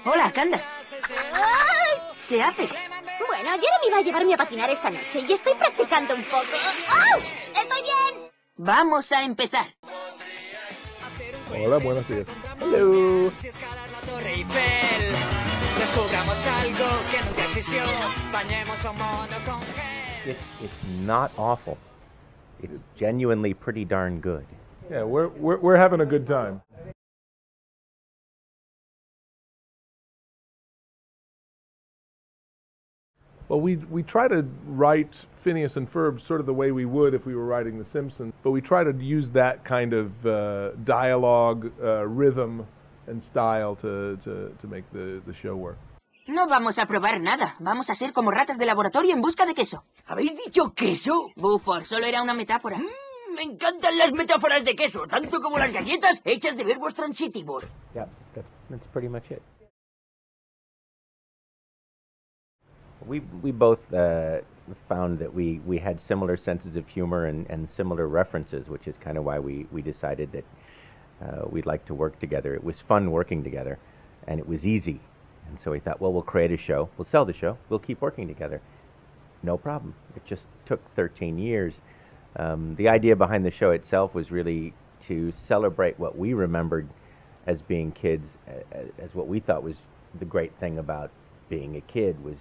Hola, ¿qué andas? ¿Qué haces? Bueno, Jeremy va a llevarme a patinar esta noche y estoy practicando un poco. ¡Oh! ¡Estoy bien! Vamos a empezar. Hola, buenos días. Hello. Descubramos algo que nunca existió. Bañemos a un mono con gel. It's not awful. It's genuinely pretty darn good. Yeah, we're having a good time. Well, we try to write Phineas and Ferb sort of the way we would if we were writing The Simpsons, but we try to use that kind of dialogue, rhythm, and style to make the show work. No vamos a probar nada. Vamos a ser como ratas de laboratorio en busca de queso. ¿Habéis dicho queso? Buford, solo era una metáfora. Me encantan las metáforas de queso, tanto como las galletas hechas de verbos transitivos. Yeah, that's pretty much it. We both found that we had similar senses of humor and similar references, which is kind of why we decided that we'd like to work together. It was fun working together, and it was easy. And so we thought, well, we'll create a show, we'll sell the show, we'll keep working together. No problem. It just took 13 years. The idea behind the show itself was really to celebrate what we remembered as being kids, as what we thought was the great thing about being a kid, was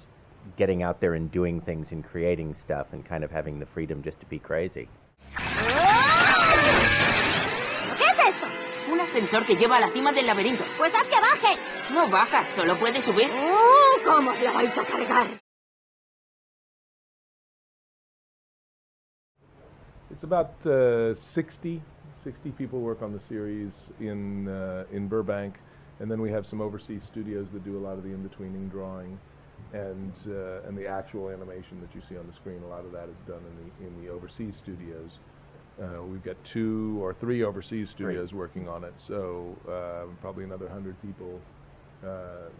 getting out there and doing things and creating stuff and kind of having the freedom just to be crazy. ¿Qué es esto? Un ascensor que lleva a la cima del laberinto. Pues haz que baje. No baja, solo puede subir. ¿Cómo os la vais a cargar? It's about 60 people work on the series in Burbank, and then we have some overseas studios that do a lot of the in-betweening drawing, and the actual animation that you see on the screen. A lot of that is done in the overseas studios. We've got 2 or 3 overseas studios working on it, so probably another 100 people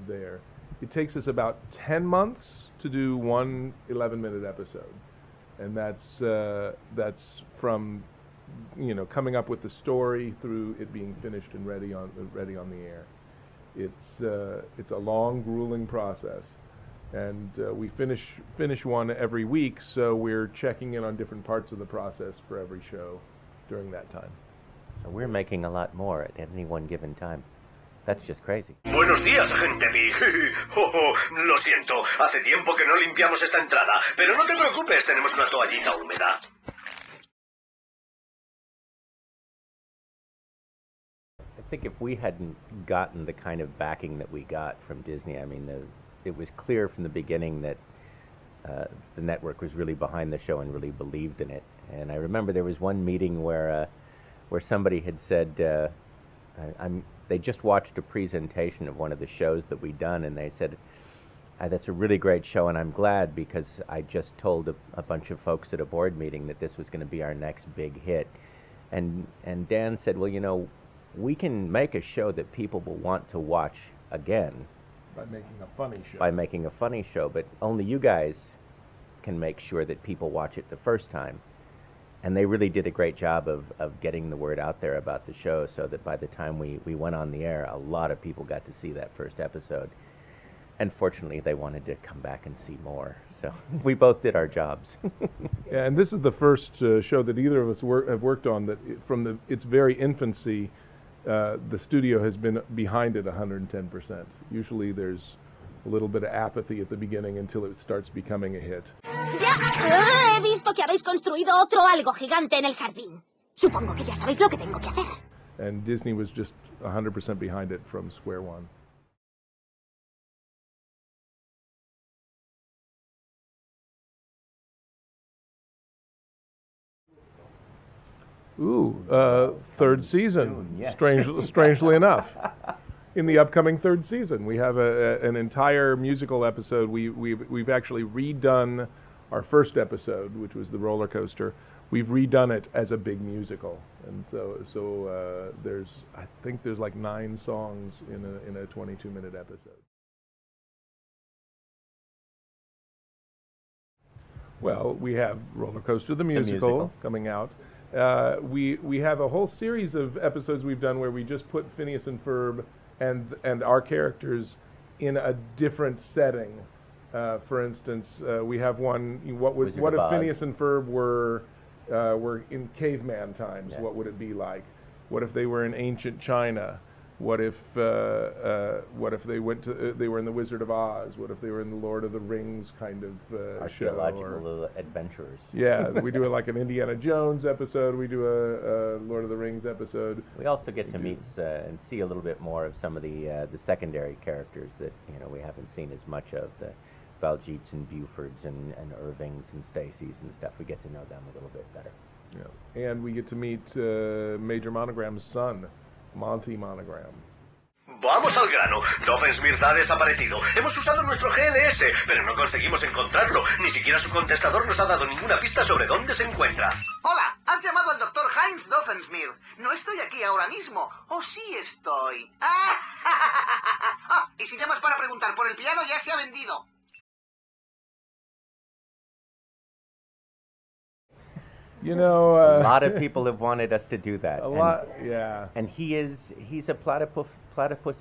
there. It takes us about 10 months to do one 11-minute episode, and that's from coming up with the story through it being finished and ready on the air. It's a long, grueling process, and we finish one every week, so we're checking in on different parts of the process for every show during that time. So we're making a lot more at any one given time. That's just crazy. Buenos días, agente B. Lo siento, hace tiempo que no limpiamos esta entrada, pero no te preocupes, tenemos una toallita húmeda. I think if we hadn't gotten the kind of backing that we got from Disney, I mean, it was clear from the beginning that the network was really behind the show and really believed in it. And I remember there was one meeting where somebody had said, they just watched a presentation of one of the shows that we'd done, and they said, that's a really great show, and I'm glad because I just told a bunch of folks at a board meeting that this was going to be our next big hit. And Dan said, well, we can make a show that people will want to watch again. By making a funny show. By making a funny show, but only you guys can make sure that people watch it the first time. And they really did a great job of getting the word out there about the show, so that by the time we went on the air, a lot of people got to see that first episode. And fortunately, they wanted to come back and see more. So we both did our jobs. Yeah, and this is the first show that either of us have worked on that from its very infancy, the studio has been behind it 110%. Usually there's a little bit of apathy at the beginning until it starts becoming a hit. Ya, he visto que habéis construido otro algo gigante en el jardín. Supongo que ya sabéis lo que tengo que hacer. And Disney was just 100% behind it from square one. Third season. Soon, yes. Strangely enough. In the upcoming third season, we have an entire musical episode. We've actually redone our first episode, which was the roller coaster. We've redone it as a big musical, and so I think there's like 9 songs in a 22-minute episode. Well, we have Roller Coaster the musical coming out. We have a whole series of episodes we've done where we just put Phineas and Ferb and our characters in a different setting. For instance, we have one. What if Phineas and Ferb were in caveman times? Yeah. What would it be like? What if they were in ancient China? What if they were in the Wizard of Oz? What if they were in the Lord of the Rings kind of archaeological adventurers? Yeah, we do like an Indiana Jones episode. We do a Lord of the Rings episode. We also get to meet and see a little bit more of some of the secondary characters that we haven't seen as much of, the Baljeets and Bufords and Irvings and Stacys and stuff. We get to know them a little bit better. Yeah, and we get to meet Major Monogram's son, Monty Monogram. Vamos al grano. Povenmire ha desaparecido. Hemos usado nuestro GLS, pero no conseguimos encontrarlo. Ni siquiera su contestador nos ha dado ninguna pista sobre dónde se encuentra. Hola, has llamado al Dr. Heinz Povenmire. No estoy aquí ahora mismo. ¿O sí estoy? Y si llamas para preguntar por el piano, ya se ha vendido. A lot of people have wanted us to do that. A lot, yeah. And he's a platypus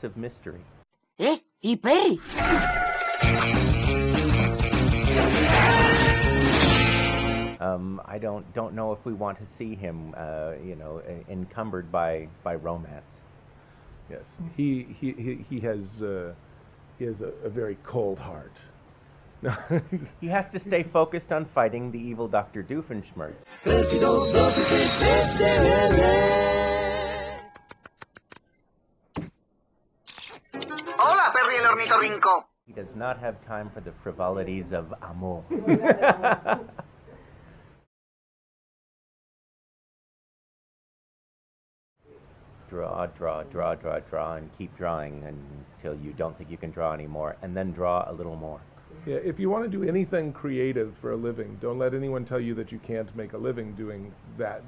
of mystery. ¿Y Perry? I don't know if we want to see him, encumbered by romance. Yes, he has a very cold heart. He has to stay focused on fighting the evil Dr. Doofenshmirtz. Hola, Perry el ornitorrinco. He does not have time for the frivolities of amour. Draw, and keep drawing until you don't think you can draw anymore, and then draw a little more. Yeah, if you want to do anything creative for a living, don't let anyone tell you that you can't make a living doing that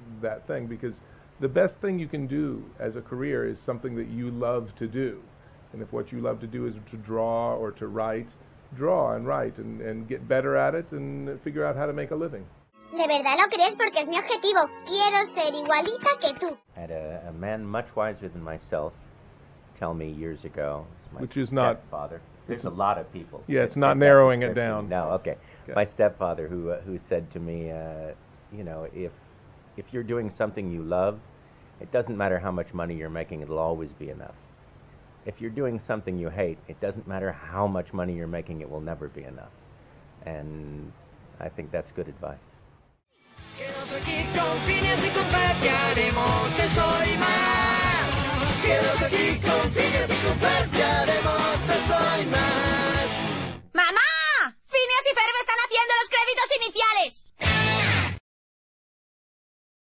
thing, because the best thing you can do as a career is something that you love to do. And if what you love to do is to draw or to write, draw and write and get better at it and figure out how to make a living. De verdad lo crees porque es mi objetivo. Quiero ser igualita que tú. I had a man much wiser than myself tell me years ago. Which is not stepfather. There's a lot of people. Yeah, it's not narrowing it down. No, okay. My stepfather who said to me, if you're doing something you love, it doesn't matter how much money you're making, it'll always be enough. If you're doing something you hate, it doesn't matter how much money you're making, it will never be enough. And I think that's good advice. Quedos aquí con Phineas y con Ferb, ya haremos eso y más. Quedos aquí con Phineas y con Ferb, ya haremos